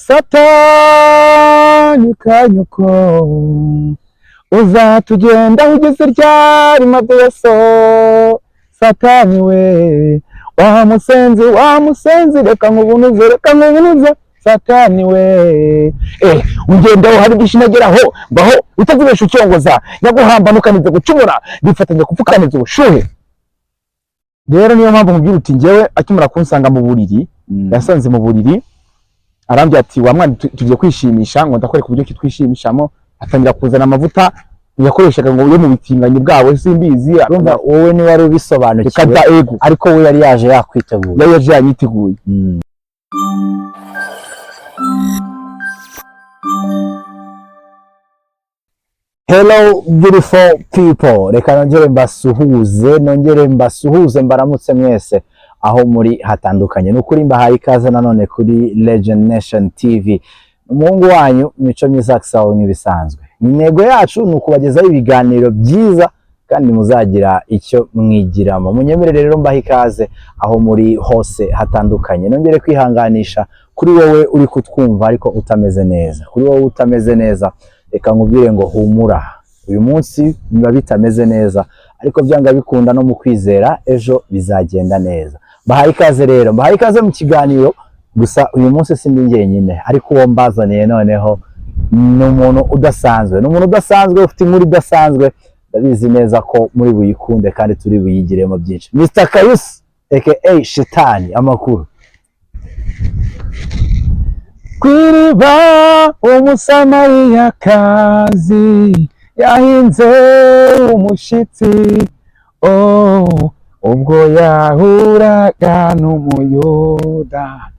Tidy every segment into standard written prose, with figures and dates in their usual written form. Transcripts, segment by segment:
Satani kanyuko uzatugenda ugeze ryari mabeso Satani we wa musenzi reka nkubunuze Satani we ungenda hari gishinageraho baho utazibesha ucyongoza yaguhamba nukanize gucumura bifatanya kupfukaniza ubushuhe. Rero niyo mpamvu mubyuti ngewe akimara kunsanga mu buriri yasanze mu buriri arambye ati wa mwana tugiye kwishimisha ngo ndakwereka uburyo kitwishimishamo atangira kuzana amavuta yakoreshaga ngo yo mu bitinganyi bwabo simbizi urumva wowe ni wari ubisobanukiwe ariko we yari yaje yakwiteguye yaje yanyiteguye. Hello beautiful people, reka nongere mbasuhuze mbaramutse mwese aho muri hatandukanye. Nukuri mbahaye ikaze nanone kuri Legend Nation TV. Umuhungu wanyu Mico Myiza Axel nk'ibisanzwe. Intego yacu ni ukubagezaho ibiganiro byiza kandi muzagira icyo mwigiramo. Munyemerere rero mbaha ikaze aho muri hose hatandukanye. Nongere kwihanganisha kuri wowe uri kutwumva ariko utameze neza. Kuri wowe utameze neza reka nkubwire ngo humura. Uyu munsi biba bitameze neza ariko byanga bikunda no mu kwizera ejo bizagenda neza. Mbahaye ikaze rero, mbahaye ikaze mu kiganiro. Gusa uyu munsi sindi njyenyine ariko uwo mbazaniye noneho ni umuntu udasanzwe ufite inkuru idasanzwe. Ndabizi neza ko muri buyikunde kandi turi buyigiremo byinshi. Mr. Kayusi aka Shitani, amakuru? Kwiriba umusamariyakazi yahinze umushitsi ubwo yahuraga n'umuyuda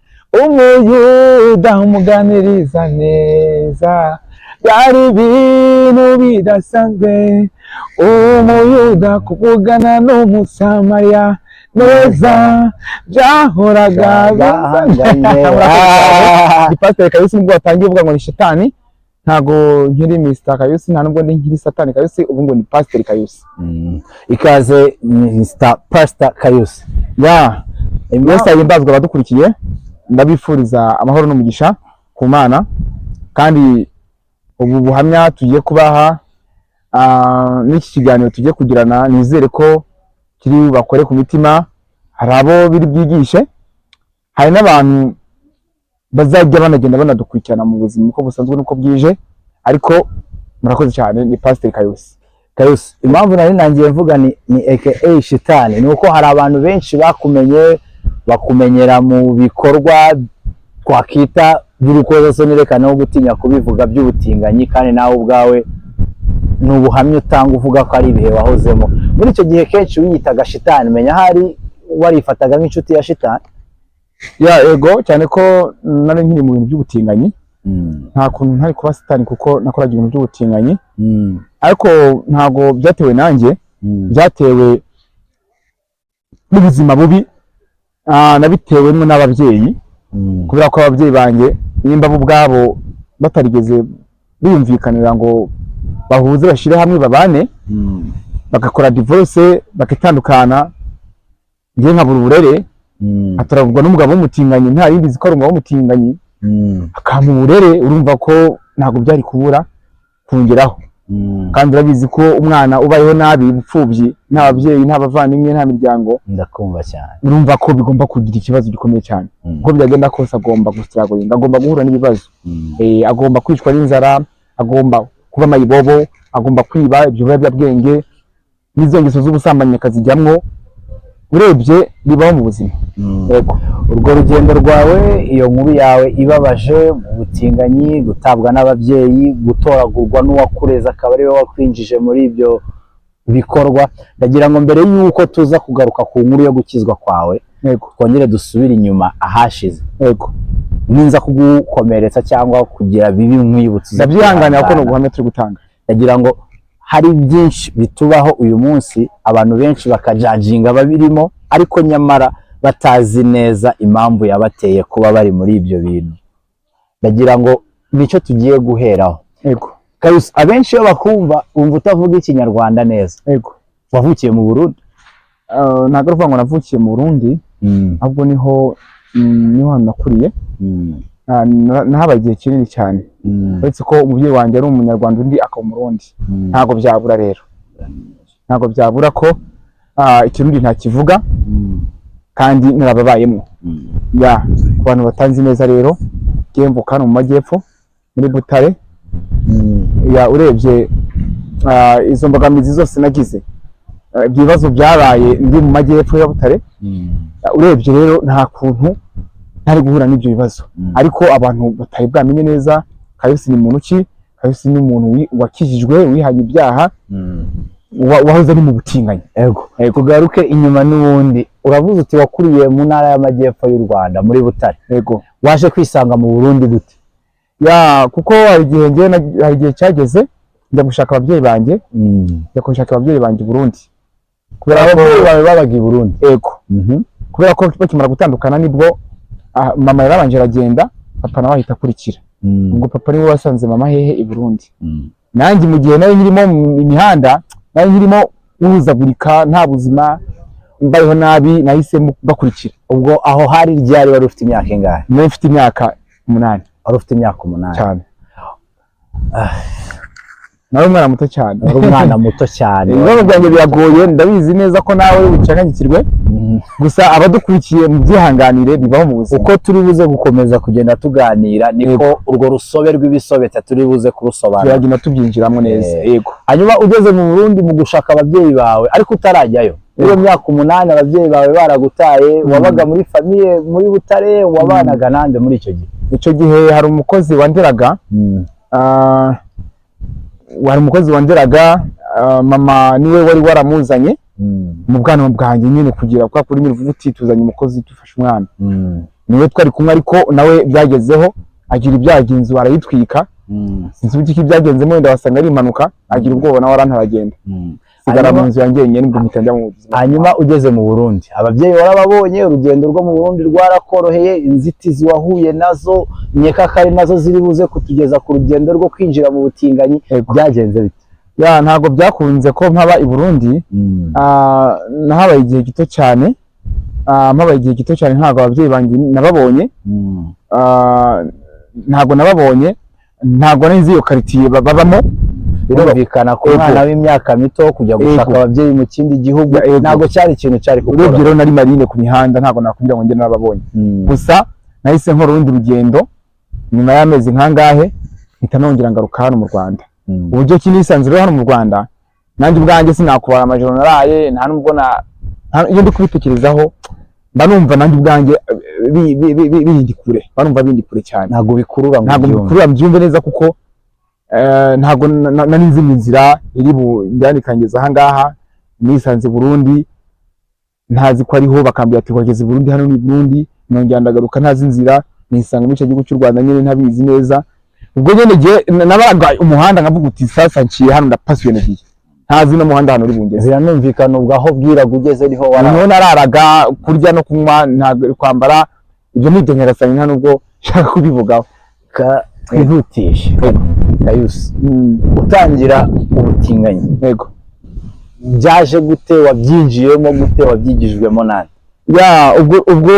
umuganiriza neza byari ibintu bidasanzwe umuyuda kuvugana n'umusamariya neza byahoraga ni Pastor Kayusi nubwo watangiye uvuga ngo ni Shitani ntago nkiri Mr. Kayusi nta nubwo nkiri Satani Kayusi ubu ngo ni Pastor Kayusi. Ikaze Mr. Pastor Kayusi. Mwese yimbazwa badukurikiye ndabifuriza amahoro n'umugisha ku Mana kandi ubu buhamya tugiye kubaha n'iki kiganiro tugiye kugirana nizere ko kiri bakore ku mitima. Hari abo biri byigishe, hari n'abantu bazajya banagenda banadukurikirana mu buzima uko busanzwe nuko bwije, ariko murakoze cyane. Ni Pastor Kayusi. Kayusi, impamvu nari nangiye mvuga ni aka Shitani ni uko hari abantu benshi bakumenyera mu bikorwa twakita by'urukozasoni, reka no gutinya kubivuga by'ubutinganyi, kandi nawe ubwawe n'ubuhamya utanga uvuga ko ari ibihe wahozemo. Muri icyo gihe kenshi wiyitaga Shitani, menya hari warifataga nk'inshuti ya Shitani? Ego cyane ko nari nkiri mu bintu by'ubutinganyi. Nta kuntu ntari kuba Satani kuko nakoraga ibintu by'ubutinganyi. Ariko ntago byatewe nanjye, byatewe n'ubuzima bubi nabitewe n'ababyeyi. Kubera ko ababyeyi banjye nimba bo ubwabo batarigeze biyumvikanira ngo bahuze bashire hamwe babane, bagakora divorce bakitandukana, ngiye nkabura uburere, ataravugwa n'umugabo w'umutinganyi, nta yindi zikora umugabo w'umutinganyi akampa uburere. Urumva ko ntago byari kubura kungeraho. Kandi urabizi ko umwana ubayeho nabi, ubupfubyi, nta babyeyi, nta bavandimwe, nta miryango, ndakumva cyane. Urumva ko bigomba kugira ikibazo gikomeye cyane. Uko byagenda kose agomba gustragolinga, agomba guhura n'ibibazo. Agomba kwicwa n'inzara, agomba kuba mayibobo, agomba kwiba ibyo biyobyabwenge n'izo ngeso z'ubusambanyi akazijyamwo. Urebye bibaho mu buzima. Yego, urwo rugendo rwawe, iyo nkuru yawe ibabaje mu butinganyi, gutabwa n'ababyeyi, gutoragurwa n'uwakureza akaba ari we wakwinjije muri ibyo bikorwa, ndagira ngo mbere yuko tuza kugaruka ku nkuru yo gukizwa kwawe, twongere dusubire inyuma ahashize. Ninza kugukomeretsa cyangwa kugira bibi nkwibutsa, ndabyihanganira ko n'ubuhamya turi gutanga. Ndagira ngo hari byinshi bitubaho uyu munsi, abantu benshi bakajajinga babirimo ariko nyamara batazi neza impamvu yabateye kuba bari muri ibyo bintu. Ndagira ngo nicyo tugiye guheraho. Kayusi, abenshi iyo bakumva umva utavuga ikinyarwanda neza. Wavukiye mu Burundi? Ntabwo uvuga ngo navukiye mu Burundi, ahubwo niho nakuriye. nahabaye igihe kinini cyane uretse ko umubyeyi wanjye ari umunyarwanda undi akaba umurundi ntago byabura rero ntago byabura ko ikirundi ntakivuga kandi narababayemo ya ku bantu batanzi neza rero mvuka hano mu majyepfo muri Butare ya urebye izo mbogamizi zose nagize ibibazo byabaye ndi mu majyepfo ya Butare urebye rero nta kuntu ntari guhura n'ibyo bibazo ariko abantu batari bwamenye neza Kayusi ni muntu ki Kayusi ni umuntu wakijijwe wihanye ibyaha wahoze ari mu butinganyi kugaruke inyuma n'ubundi uravuze uti wakuriye mu ntara y'amajyepfo y'u Rwanda muri Butare waje kwisanga mu Burundi gute ya kuko hari igihe cyageze njya gushaka ababyeyi banjye i Burundi kubera ko bawe babaga i Burundi kubera ko bakimara gutandukana nibwo mama yarabanje aragenda papa nawe ahita akurikira ubwo papa niwe wasanze mama hehe i Burundi nanjye mu gihe nayo nkirimo mu mihanda nayo nkirimo uhuzagurika nta buzima mbayeho nabi nahise bakurikira ubwo aho hari ryari wari ufite imyaka ingahe nari mfite imyaka 8 wari ufite imyaka 8 cyane nari umwana muto cyane ibibazo byanjye biragoye ndabizi neza ko nawe ucanganyikirwe gusa abadukurikiye mu byihanganire bibaho mu buzima uko turi buze gukomeza kugenda tuganira niko urwo rusobe rw'ibisobeta turi buze kurusobanura turagenda tubyinjiramo neza yego hanyuma ugeze mu Burundi mu gushaka ababyeyi bawe ariko utarajyayo iyo myaka 8 ababyeyi bawe baragutaye wabaga muri famiye muri Butare wabanaga nande muri icyo gihe hari umukozi wanderaga mama niwe wari waramuzanye mu bwana bwanjye nyine kugira kwa kuri nyine uti tuzanye umukozi dufasha umwana niwe twari kumwe ariko nawe byagezeho agira ibyagenzo arayitwika sinzi uko ibyagenzemo wenda wasanga ari impanuka agira ubwoba nawe arantaragenda sigara mu nzu yanjye nyine nibwo mpita njya mu buzima hanyuma ugeze mu Burundi ababyeyi warababonye urugendo rwo mu Burundi rwarakoroheye inzitizi wahuye nazo nyeka kari nazo ziri buze kutugeza ku rugendo rwo kwinjira mu butinganyi byagenze bite ya ntago byakunze ko mpaba i Burundi nahabaye igihe gito cyane ntago ababyeyi banjye nababonye ntago nzi iyo quartier babamo birumvikana ko umwana w'imyaka mito kujya gushaka ababyeyi mu kindi gihugu ntago cyari ikintu cyari gukora urebye rero nari marine ku mihanda ntago nakubwira ngo njye nababonye gusa nahise nkora urundi rugendo nyuma y'amezi nkangahe mpita nongera ngaruka hano mu Rwanda uburyo kinisanze rero hano mu Rwanda nanjye ubwanjye sinakubara amajoro naraye nta nubwo iyo ndi kubitekerezaho mba numva nanjye ubwanjye bindi kure cyane ntago bikurura mbyumve neza kuko ntago nari nzi inzira iri bujyanikangeza aha ngaha nisanze Burundi ntazi ko ariho bakambwira ati wageze Burundi hano ni Burundi nongera ndagaruka ntazi inzira nisanga mu gihugu cy'u Rwanda nyine ntabizi neza ubwo nyene nabaga umuhanda nkavuga uti sasa nciye hano ndapasuye nagiye ntazi no muhanda hano uri bungeze biranumvikana ubwo aho bwiraga ugeze niho nararaga kurya no kunywa kwambara ibyo nidonkerasanye nta nubwo shaka kubivugaho twihutishe Kayusi utangira ubutinganyi yego byaje gute wabyinjiyemo gute wabyigijwemo nande ya ubwo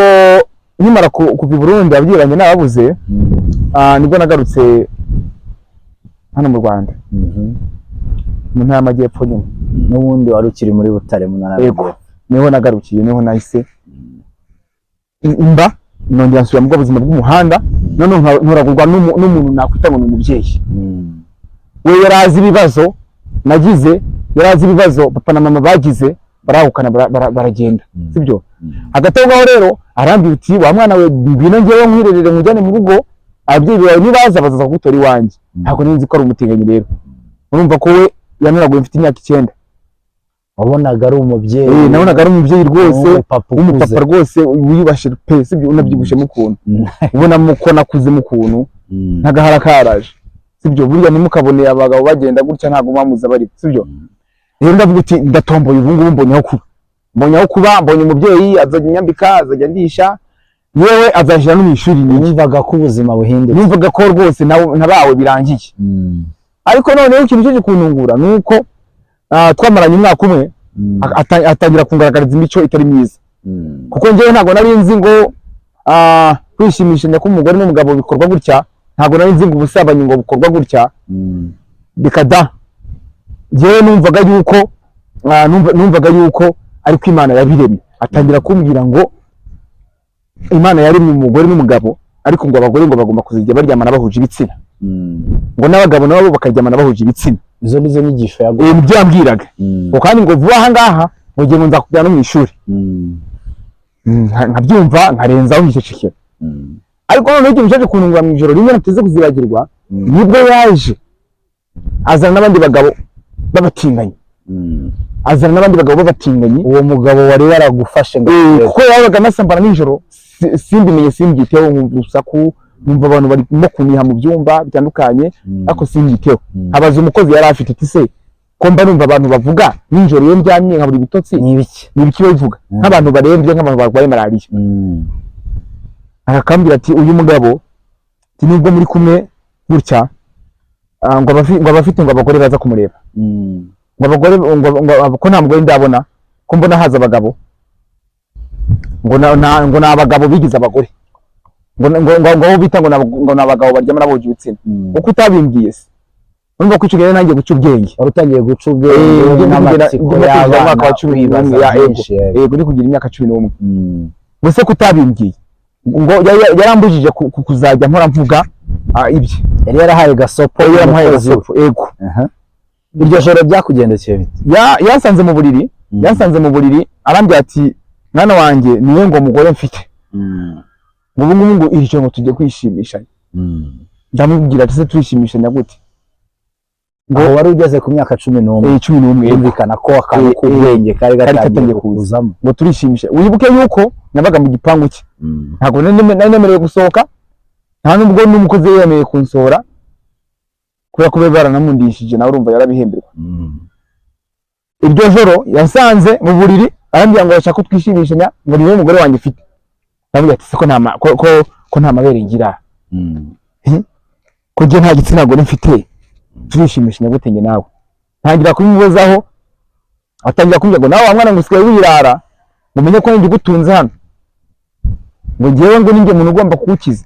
nkimara kuva i Burundi abyiranye nababuze nibwo nagarutse hano mu Rwanda mu ntara y'amajyepfo nyine n'ubundi wari ukiri muri Butare mu ntara y'amajyepfo niho nagarukiye niho nahise mba nongera nsubira mu buzima bw'umuhanda none ntoragurwa n'umuntu nakwita ngo ni umubyeyi we yarazi ibibazo nagize yarazi ibibazo papa na mama bagize barahukana baragenda sibyo hagati aho rero arambwira uti wa mwana we ngwino ngewe nkwirerere mujyane mu rugo ababyeyi bawe nibaza bazaza kugutora iwanjye ntabwo nzi ko ari umutinganyi rero urumva ko we yanaraguye mfite imyaka 9 wabonaga ari umubyeyi nabonaga ari umubyeyi rwose umupapa rwose wiyubashe pe sibyo unabyibushe mu kuntu ubona muko nakuze mu kuntu ntagahara karaje sibyo burya nimukaboneye abagabo bagenda gutya ntago bamuza bari sibyo rero ndavuga uti ndatomboye ubu ngubu mbonye aho kuba mbonye umubyeyi azajya inyambika azajya ndisha yewe azajya no mu ishuri numvaga ko ubuzima buhinduka numvaga ko rwose nabawe birangiye ariko noneho ikintu cyo kuntungura nuko twamaranye umwaka umwe atangira kungaragariza imico itari myiza kuko ngewe ntago nari nzi ngo kwishimishanya k'umugore n'umugabo bikorwa gutya, ntabwo nari nzi ngo ubusambanyi ngo bukorwa gutya. Bikada jewe numvaga yuko ariko Imana yabiremye. Atangira kumbwira ngo Imana yaremye umugore n'umugabo, ariko ngo abagore ngo bagomba kuzijya baryamana bahuje ibitsina, ngo n'abagabo nabo bakaryamana bahuje ibitsina. Izo nizo nyigisho yaguye mu byambwiraga. Kandi ngo vuba aha ngaha mu gihe nza kujyana no mu ishuri, nkabyumva nkarenzaho nkicecekera. Ariko noneho ikintu cyaje kunungura mu ijoro rimwe nateze kuzibagirwa, nibwo yaje azana n'abandi bagabo babatinganye. Uwo mugabo wari waragufashe ngo kuko yabaga nasambana nijoro, simbimenye, simbyiteho, nkumva urusaku, numva abantu barimo kuniha mu byumba bitandukanye, ariko simbyiteho. Habaza umukozi yari afite ati se ko mba numva abantu bavuga nijoro iyo ndyamye nkabura ibitotsi, ni ibiki bavuga nk'abantu barembye, nk'abantu barwaye malariya. Akambwira ati uyu mugabo nubwo muri kumwe gutya ngo abafite ngo abagore baza kumureba, ngo abagore ko nta mugore ndabona, ko mbona haza abagabo ngo na abagabo bigize abagore, ngo bita ngo na abagabo baryamana bahuje ibitsina. Uko utabimbwiye se urumva ko icyo nanjye guca ubwenge, wari utangiye guca ubwenge n'amatsiko y'abana wibaza byinshi. Yego ndi kugira imyaka 11. Gusa ko utabimbwiye ngo yarambujije kuzajya mpora mvuga ibye. Yari yarahaye gasopo, yego. Iryo joro byakugendekeye bite? Yasanze mu buriri arambye ati mwana wanjye niwe ngo mugore mfite, ngo iryo ngo tujye kwishimishanya. Ndamubwira ati se turishimishanya gute? Ngo wari ugeze ku myaka 11. Yumvikana ko akantu k'ubwenge kari gatangiye kuzamo, ngo turishimisha. Wibuke yuko nabaga mu gipangu cye, ntabwo nari nemerewe gusohoka, nta nubwo n'umukozi yemeye kunsohora, kubera ko bari baranamundishije, nawe urumva yarabihemberwa. Iryo joro yasanze mu buriri arambwira ngo ashaka twishimishanya, ngo niwe mugore wanjye ufite. Ndamubwira ati se ko nta mabere ngira, ko nta gitsina gore mfite, turishimishanya gute njye nawe? Ntangira kubimubazaho, atangira kumbwira ngo nawe wa mwana ngo usigaye wirara, ngo umenye ko njye gutunze hano, ngo ngewe ngo ninjye muntu ugomba kuwukiza.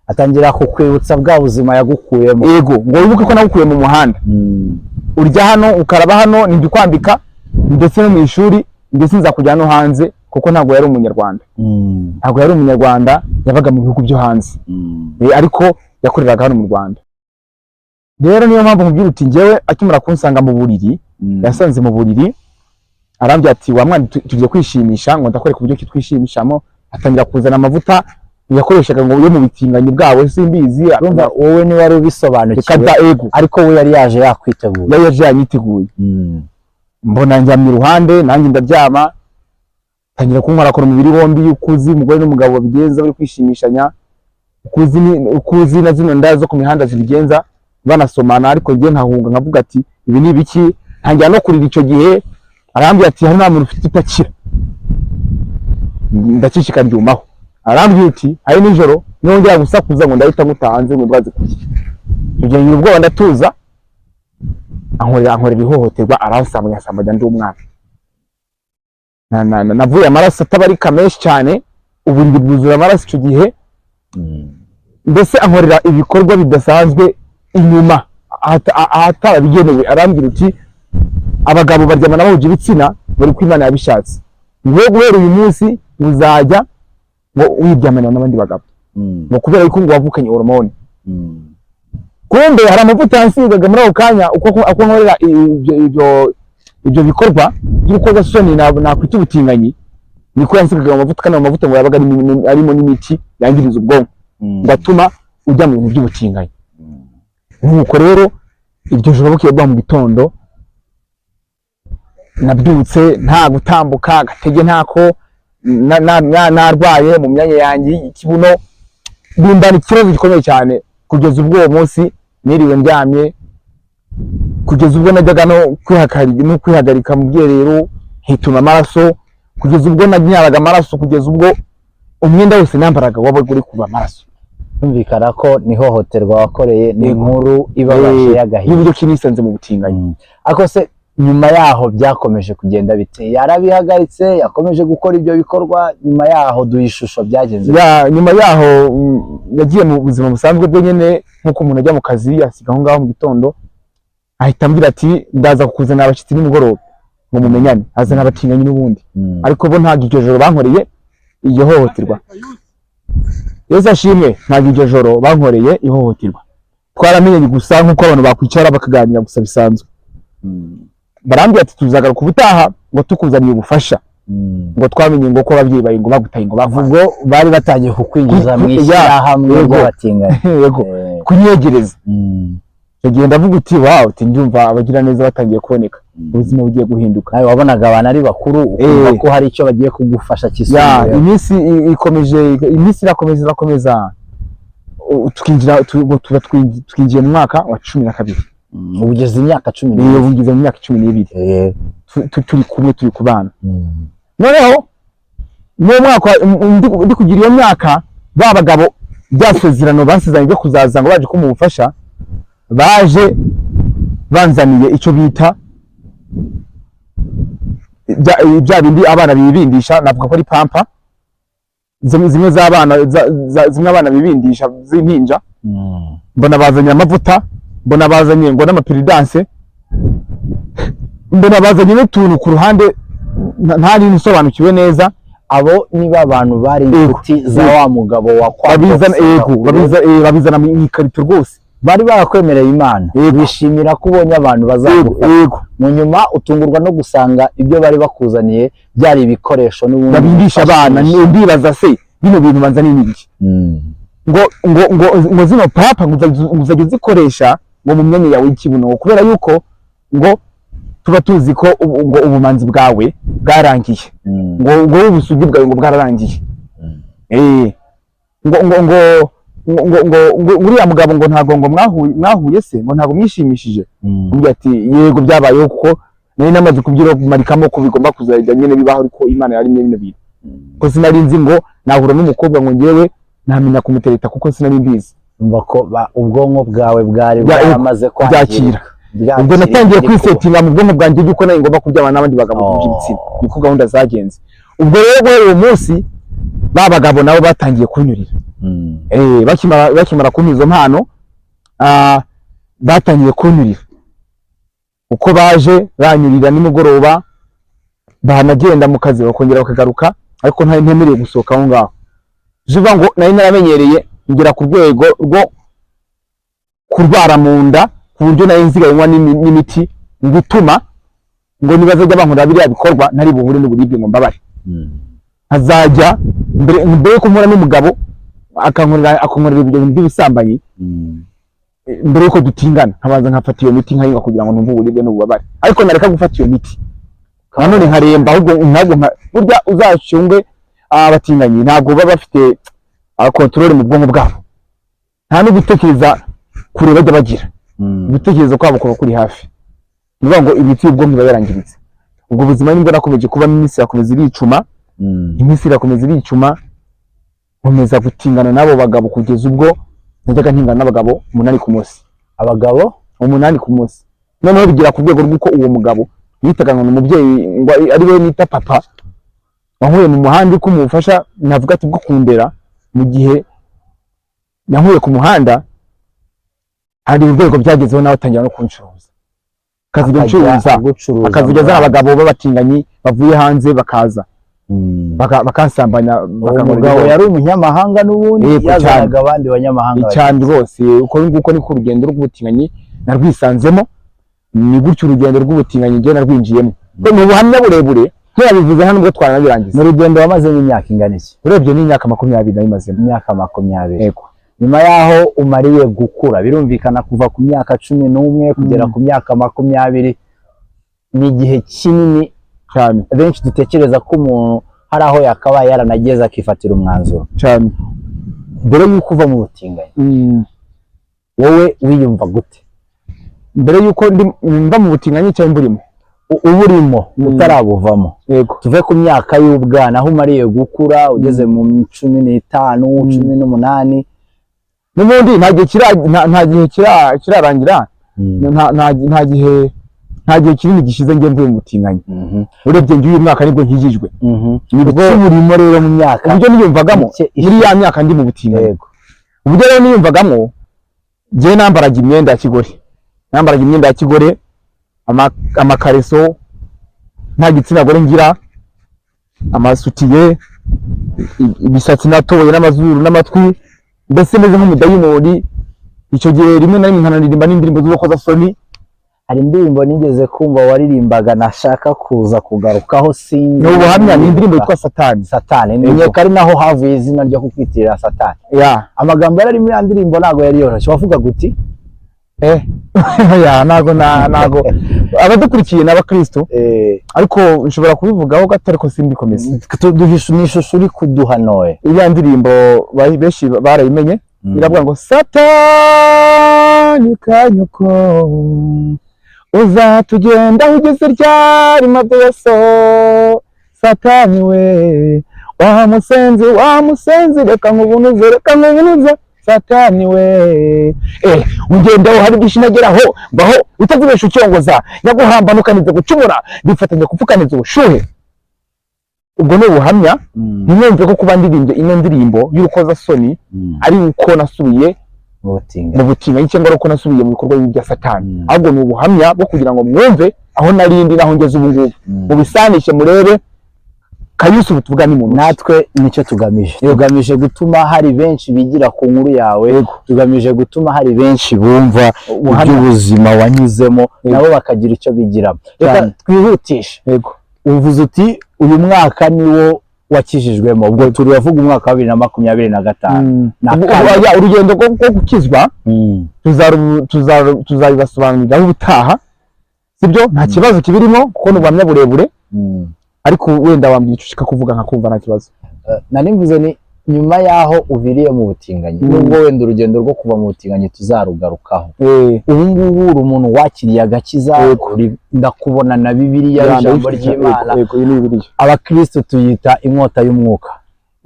Atangira kukwibutsa bwa buzima yagukuyemo. Yego, ngo wibuke ko nagukuye mu muhanda, urya hano ukaraba hano, ninjye kwambika, ndetse no mu ishuri, ndetse nzakujyana no hanze, kuko ntabwo yari umunyarwanda. Ntabwo yari umunyarwanda, yabaga mu bihugu byo hanze, ariko yakoreraga hano mu Rwanda. Rero niyo mpamvu nkubwira uti ngewe akimara kunsanga mu buriri, yasanze mu buriri arambye ati wa mwana tugiye kwishimisha, ngo ndakwereka uburyo ki twishimishamo. Atangira kuzana amavuta yakoreshaga ngo yo mu bitinganyi bwawe, simbizi. Urumva wowe ni wari ubisobanukiwe, ariko we yari yaje yakwiteguye, yari yaje yanyiteguye. Mbona njyamye iruhande, nanjye ndabyama, tangira kunkorakora umubiri wombi, ukuzi umugore n'umugabo babigenza bari kwishimishanya, ukuzi na zino nda zo ku mihanda zibigenza banasomana. Ariko ngiye nkahunga nkavuga ati ibi ni ibiki, ntangira no kurira icyo gihe. Arambye ati hari nta muntu ufite itakira, ndacishika ryumaho. Arambye uti hari nijoro nongera gusakuza ngo ndahita mutanze ngo ndwaze kurya. Ibyo ngira ubwoba ndatuza, ankorera ihohoterwa, aransambanya ndi umwana. Navuye amaraso atabarika menshi cyane, uburiri bwuzura amaraso icyo gihe. Mbese ankorera ibikorwa bidasanzwe inyuma ahatarabigenewe. Arambwira uti abagabo baryamana bahuje ibitsina, bari ko Imana yabishatse, ngo guhera uyu munsi uzajya ngo wiryamana n'abandi bagabo, ngo kubera yuko ngo wavukanye hormone. Kumbe hari amavuta yansigaga muri ako kanya, uko nkorera ibyo bikorwa by'uko soni nakwita ubutinganyi, niko yansigaga amavuta, kandi amavuta ngo yabaga arimo n'imiti yangiriza ubwonko, ngatuma ujya mu bintu by'ubutinganyi. Nuko rero iryo joro bukiye bwa mu gitondo nabyutse nta gutambuka, agatege ntako, narwaye mu myanya yanjye ikibuno, bimbana ikibazo gikomeye cyane. Kugeza ubwo uwo munsi niriwe ndyamye, kugeza ubwo najyaga no kwihagarika mu bwiherero hituma amaraso, kugeza ubwo naginyaraga amaraso, kugeza ubwo umwenda wose nambaraga wabaga uri kuva amaraso. Umvikana ko ni hohoterwa wakoreye, ni inkuru ibabaje y'agahinda. N'ibyo kinisanze mu butinganyi. Ako se nyuma yaho byakomeje kugenda bite? Yarabihagaritse, yakomeje gukora ibyo bikorwa, nyuma yaho duha ishusho byagenze. Nyuma yaho yagiye mu buzima busanzwe bwe nyene nkuko umuntu ajya mu kazi asiga aho ngaho mu gitondo, ahita ambwira ati ndaza kukuzana abashyitsi nimugoroba ngo mumenyane, azana abatinganyi n'ubundi. Ariko bo ntabwo iryo joro bankoreye iryo hohoterwa. Yesu ashimwe, ntabwo iryo joro bankoreye ihohoterwa. Twaramenyanye gusa nkuko abantu bakwicara bakaganira gusa bisanzwe. Barambwira ati tuzagaruka ubutaha ngo tukuzaniye ubufasha. Ngo twamenye ngo ko abavyeyi bawe ngo bagutaye ngo bavugo bari batangiye kukwinjiza mu ishyirahamwe ry'abatinganyi. Yego, kunyegereza. Yagiye ndavuga uti wow, uti ndumva abagira neza batangiye kuboneka, ubuzima bugiye guhinduka. Nawe wabonaga abantu ari bakuru ukumva ko hari icyo bagiye kugufasha kisumbuye. Iminsi ikomeje, iminsi irakomeza tukinjiye mu mwaka wa 12. Ubugeze imyaka 12. Ubugeze mu myaka 12. Turi kumwe, turi kubana. Noneho mu mwaka ndi kugira iyo myaka, ba bagabo byasezerano basezeranye byo kuzaza ngo baje kumufasha, baje banzaniye icyo bita bya bindi abana bibindisha, navuga ko ari pampa zimwe z'abana, zimwe abana bibindisha z'impinja. Mbona bazanye amavuta, mbona bazanye ngo n'amapiridanse, mbona bazanye n'utuntu ku ruhande ntari nsobanukiwe neza. Abo niba abantu bari inshuti za wa mugabo babizana mu ikarito rwose, bari barakwemereye Imana, bishimira ko ubonye abantu bazagufasha. Mu nyuma utungurwa no gusanga ibyo bari bakuzaniye byari ibikoresho n'ubundi babindisha abana. Ndibaza se bino bintu banzaniye n'ibiki? ngo zino papa nguzajya uzikoresha ngo mu myanya yawe y'ikibuno, kubera yuko ngo tuba tuzi ko ngo ubumanzi bwawe bwarangiye, ngo ubusugi bwawe ngo bwararangiye. ngo uriya mugabo ngo ntago ngo mwahuye se, ngo ntago mwishimishije. Umbye ati yego byabayeho kuko nari namaze kubyiro marikamo ko bigomba kuzajya nyene bibaho, ariko Imana yari nyene bino ko sinari nzi ngo nahura n'umukobwa ngo ngewe ntamenya kumutereta kuko sinari mbizi. Umva ko ubwonko bwawe bwari bwamaze kwakira. Ubwo natangiye kwisetinga mu bwonko bwanjye yuko nayo ngomba kubyabana n'abandi bagabo kubyitsina, niko gahunda zagenze. Ubwo rero uwo munsi ba bagabo nabo batangiye kunyurira. Bakimara kumpa izo mpano, batangiye kunyurira. Uko baje banyurira nimugoroba, banagenda mu kazi bakongera bakagaruka, ariko ntari ntemereye gusohoka aho ngaho. Jiva ngo nari naramenyereye ngera ku rwego rwo kurwara mu nda, ku buryo nari nziganywa n'imiti ngutuma ngo nibazajya bankora biriya bikorwa ntari buhure n'uburibwe ngo mbabare. Azajya mbere ko mpura n'umugabo akankorera ibyo bintu by'ubusambanyi, mbere yuko dutingana nkabanza nkafata iyo miti nkayinywa kugira ngo numve uburibwe n'ububabare. Ariko nareka gufata iyo miti nanone nkaremba, ahubwo burya uzacungwe abatinganyi ntabwo baba bafite control mu bwonko bwabo, nta no gutekereza kure bajya bagira, gutekereza kwabo kuba kuri hafi. Nivuga ngo imiti y'ubwonko iba yarangiritse. Ubwo buzima nibwo nakomeje kuba, iminsi yakomeza iricuma, iminsi irakomeza iricuma, nkomeza gutingana nabo bagabo kugeza ubwo najyaga ntingana n'abagabo 8 ku munsi. Abagabo 8 ku munsi. Noneho bigira ku rwego rw'uko uwo mugabo yitaga ngo umubyeyi, ngo ari we nita papa, wankuye mu muhanda ko mufasha, navuga ati bwo kundera. Mu gihe yankuye ku muhanda, hari urwego byagezeho nawe atangira no kuncuruza, akazijya ncuruza, akazijya abagabo b'abatinganyi bavuye hanze bakaza bakansambanya. Umugabo yari umunyamahanga n'ubundi yazanaga abandi banyamahanga cyane rwose. Uko nguko niko urugendo rw'ubutinganyi narwisanzemo, ni gutyo urugendo rw'ubutinganyi ngiye narwinjiyemo. Ni ubuhamya burebure ntiyabivuze hano ubwo twaranabirangiza. Mu rugendo wamaze imyaka ingana iki? Urebye ni imyaka 20 nayimazemo. Imyaka 20. Yego. Nyuma yaho umariye gukura, birumvikana kuva ku myaka 11 kugera ku myaka 20 ni igihe kinini cyane. Benshi dutekereza ko umuntu hari aho yakabaye yaranageza akifatira umwanzuro cyane. Mbere y'uko uva mu butinganyi, wowe wiyumva gute? Mbere y'uko mba mu butinganyi cyangwa mburimo? Uburimo utarabuvamo. Yego. Tuve ku myaka y'ubwana aho umariye gukura ugeze mu 15, 18, n'ubundi nta gihe kirarangira, nta gihe nta gihe kinini gishize ngiye mvuye mu butinganyi. Urebye ngiye uyu mwaka nibwo nkijijwe. Nibwo umurimo rero mu myaka uburyo niyumvagamo muri ya myaka ndi mu butinganyi. Uburyo rero niyumvagamo ngiye nambaraga imyenda ya kigore, amakareso, nta gitsina gore ngira, amasutiye, imisatsi natoye n'amazuru n'amatwi, mbese meze nk'umudayimoni. Icyo gihe rimwe na rimwe nkanaririmba n'indirimbo z'urukozasoni. Hari indirimbo nigeze kumva waririmbaga nashaka kuza kugarukaho, sinzi ni ubuhamya, ni indirimbo yitwa Satani. Menyeka ari naho havuye izina ryo kukwitirira Satani. Amagambo yari muri ya ndirimbo ntago yari yoroshye. Wavuga guti ntago abadukurikiye n'abakristo, ariko nshobora kubivugaho gato ariko simbikomeze. Duhisha n'ishusho uri kuduha noye. Iya ndirimbo benshi barayimenye, iravuga ngo Satani kanyuko uzatugenda ugeze ryari mabyeso, Satani we wa musenzi reka nkubunuze Satani we ungendaho hari byinshi nageraho mbaho utazibesha ucyongoza nyaguhamba nukanize gucumura bifatanya kupfukaniza ubushuhe. Ubwo ni ubuhamya. Ntimwumve ko kuba ndirimbye ino ndirimbo y'urukozasoni ari uko nasubiye mu butinganyi cyangwa uko nasubiye mu bikorwa bya Satani, ahubwo ni ubuhamya bwo kugira ngo mwumve aho narindi naho ngeze ubu ngubu, mubisanishe murebe Kayusi ubutuvuga ni muntu. Natwe nicyo tugamije gutuma hari benshi bigira ku nkuru yawe, tugamije gutuma hari benshi bumva ubuzima wanyuzemo nabo bakagira icyo bigiramo. Reka twihutishe. Uvuze uti uyu mwaka niwo wakijijwemo, ubwo turavuga umwaka wa 2025. Urugendo rwo gukizwa tuzabibasobanurira ubutaha, sibyo? Nta kibazo kibirimo kuko ni ubuhamya burebure, ariko wenda wambye ushaka kuvuga nkakumva nta kibazo. Nanimvuze ni nyuma yaho uviriye mu butinganyi, nubwo wenda urugendo rwo kuva mu butinganyi tuzarugarukaho. Ubu ngubu uri umuntu wakiriye agakiza, ndakubona na Bibiliya ijambo ry'Imana. Abakristo tuyita inkota y'umwuka.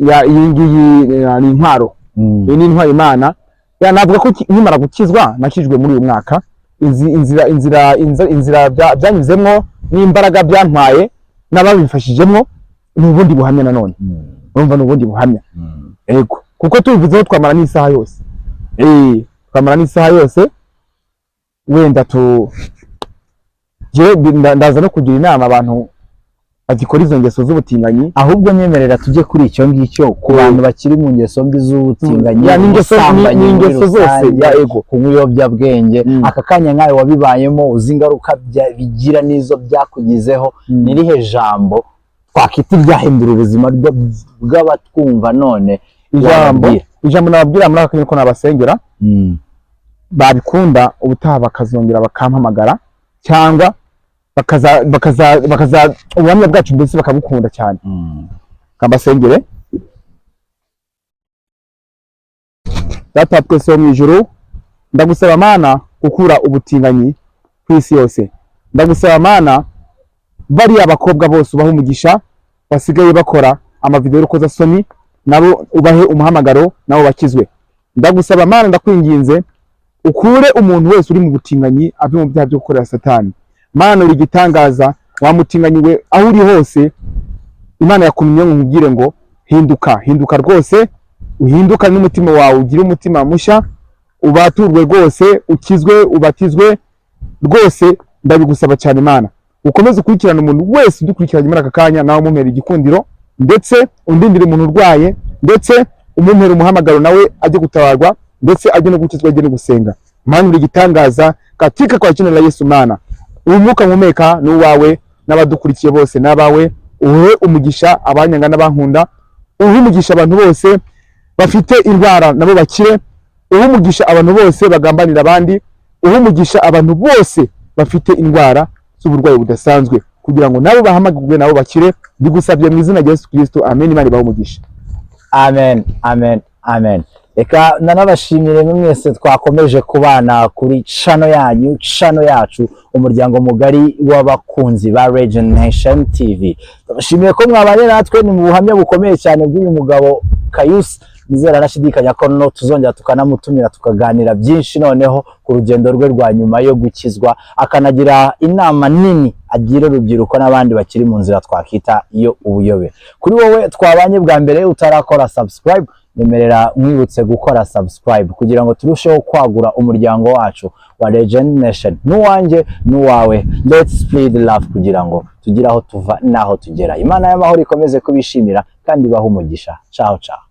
Iyi ngiyi ni intwaro. Iyi ni intwaro Imana. Navuga ko nkimara gukizwa nakijwe muri uyu mwaka, inzira byanyuzemo n'imbaraga byantwaye n'ababifashijemo ni ubundi buhamya nanone. Urumva ni ubundi buhamya. Kuko tubivuzeho twamara n'isaha yose. Twamara n'isaha yose. Wenda ndaza no kugira inama abantu bagikora izo ngeso z'ubutinganyi. Ahubwo nyemerera tujye kuri icyo ngicyo ku bantu bakiri mu ngeso mbi z'ubutinganyi, n'ingeso zose kunywa ibiyobyabwenge. Aka kanya nkawe wabibayemo uzi ingaruka bigira n'izo byakugizeho, nirihe jambo twakita iryahindura ubuzima bw'abatwumva none? Ijambo nababwira muri aka kanya ko nabasengera, babikunda ubutaha bakazongera bakampamagara, cyangwa bakaza ubuhamya bwacu mbese bakabukunda cyane. Kabasengere. Data twese wo mu ijuru, ndagusaba Mana gukura ubutinganyi ku isi yose. Ndagusaba Mana bari abakobwa bose ubaha umugisha basigaye bakora amavideo y'urukozasoni, nabo ubahe umuhamagaro nabo bakizwe. Ndagusaba Mana, ndakwinginze ukure umuntu wese uri mu butinganyi ave mu byaha byo gukorera Satani. Mana uri gitangaza, wamutinganyiwe aho uri hose. Imana yakumye nkubwire ngo hinduka rwose, uhinduka n'umutima wawe, ugire umutima mushya, ubaturwe rwose, ukizwe, ubatizwe rwose. Ndabigusaba cyane Mana, ukomeze ukurikirana umuntu wese udukurikiranye muri aka kanya, nawe umumera igikundiro, ndetse undindire umuntu urwaye, ndetse umumera umuhamagaro nawe ajye gutabarwa, ndetse ajye no gukizwa, ajye no gusenga. Mana uri gitangaza katika kwa jina la Yesu. Mana umwuka mpumeka n'uwawe, n'abadukurikiye bose n'abawe. Uhe umugisha abanyanga n'abankunda, uhe umugisha abantu bose bafite indwara nabo bakire, uhe umugisha abantu bose bagambanira abandi, uhe umugisha abantu bose bafite indwara z'uburwayi budasanzwe, kugira ngo nabo bahamagurwe nabo bakire. Bigusabye mu izina rya Yesu Kristo, amen. Imana ibahe umugisha. Amen. Reka nanabashimire mwese twakomeje kubana kuri channel yanyu, channel yacu, umuryango mugari w'abakunzi ba Legend Nation TV. Tubashimiye ko mwabanye natwe, ni mu buhamya bukomeye cyane bw'uyu mugabo Kayusi. nizera arashidikanya ko no tuzongera tukanamutumira tukaganira byinshi noneho ku rugendo rwe rwa nyuma yo gukizwa, akanagira inama nini agira urubyiruko n'abandi bakiri mu nzira twakita iyo ubuyobe. Kuri wowe twabanye bwa mbere utarakora subscribe, nemerera mwibutse gukora subscribe kugira ngo turusheho kwagura umuryango wacu wa Legend Nation, nuwanjye nuwawe. Let's spread love kugira ngo tugire aho tuva naho tugera. Imana y'amahoro ikomeze kubishimira kandi baha umugisha. Ciao ciao.